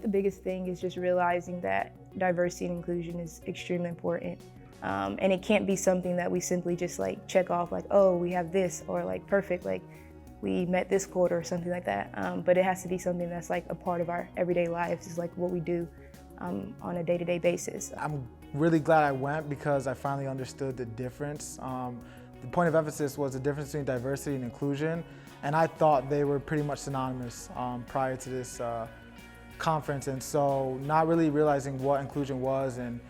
The biggest thing is just realizing that diversity and inclusion is extremely important. And it can't be something that we simply just like check off like, oh, we have this, or like perfect, like we met this quota or something like that. But it has to be something that's like a part of our everyday lives, is like what we do on a day-to-day basis. I'm really glad I went because I finally understood the difference. The point of emphasis was the difference between diversity and inclusion, and I thought they were pretty much synonymous prior to this conference. And so not really realizing what inclusion was, and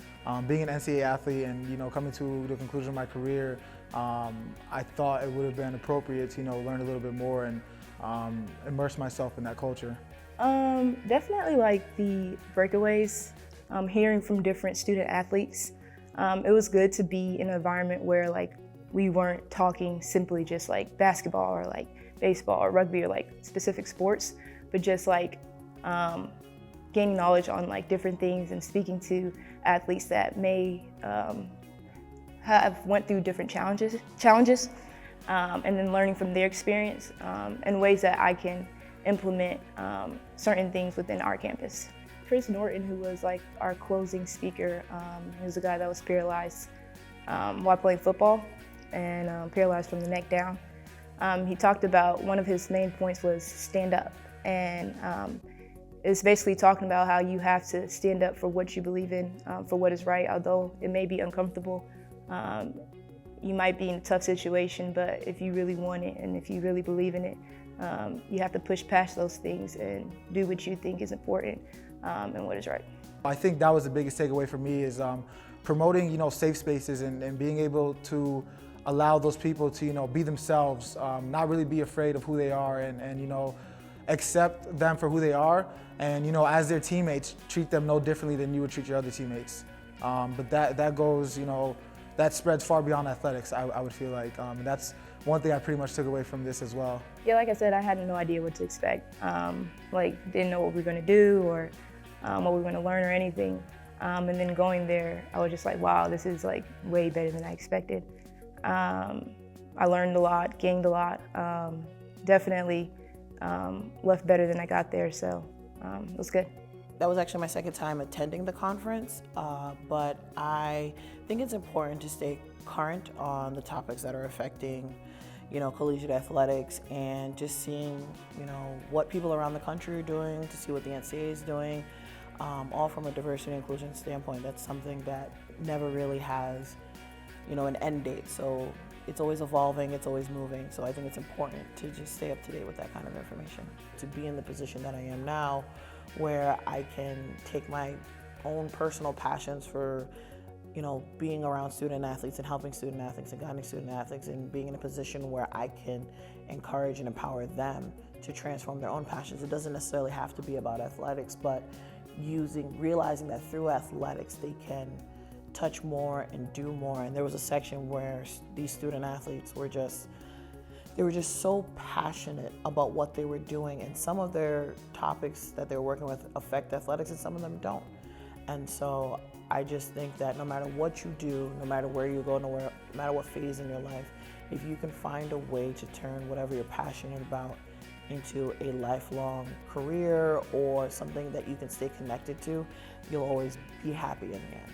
being an NCAA athlete and coming to the conclusion of my career, I thought it would have been appropriate to learn a little bit more and immerse myself in that culture. Definitely like the breakaways, hearing from different student athletes. It was good to be in an environment where like we weren't talking simply just like basketball or like baseball or rugby or like specific sports, but just like gaining knowledge on like different things and speaking to athletes that may have went through different challenges, and then learning from their experience and ways that I can implement certain things within our campus. Chris Norton, who was like our closing speaker, he was a guy that was paralyzed while playing football and paralyzed from the neck down. He talked about one of his main points was stand up, and it's basically talking about how you have to stand up for what you believe in, for what is right, although it may be uncomfortable. You might be in a tough situation, but if you really want it and if you really believe in it, you have to push past those things and do what you think is important and what is right. I think that was the biggest takeaway for me, is promoting safe spaces and being able to allow those people to be themselves, not really be afraid of who they are, and accept them for who they are, and as their teammates, treat them no differently than you would treat your other teammates. But that goes, that spreads far beyond athletics, I would feel like. That's one thing I pretty much took away from this as well. Yeah, like I said, I had no idea what to expect. Didn't know what we were gonna do or what we were gonna learn or anything. And then going there, I was just like, wow, this is like way better than I expected. I learned a lot, gained a lot, definitely left better than I got there, so it was good. That was actually my second time attending the conference, but I think it's important to stay current on the topics that are affecting, collegiate athletics, and just seeing, what people around the country are doing, to see what the NCAA is doing, all from a diversity and inclusion standpoint. That's something that never really has, an end date. So it's always evolving, it's always moving. So I think it's important to just stay up to date with that kind of information. To be in the position that I am now, where I can take my own personal passions for, being around student athletes and helping student athletes and guiding student athletes, and being in a position where I can encourage and empower them to transform their own passions. It doesn't necessarily have to be about athletics, but realizing that through athletics they can touch more and do more. And there was a section where these student athletes were just so passionate about what they were doing, and some of their topics that they're working with affect athletics and some of them don't. And so I just think that no matter what you do, no matter where you go, no matter what phase in your life, if you can find a way to turn whatever you're passionate about into a lifelong career or something that you can stay connected to, you'll always be happy in the end.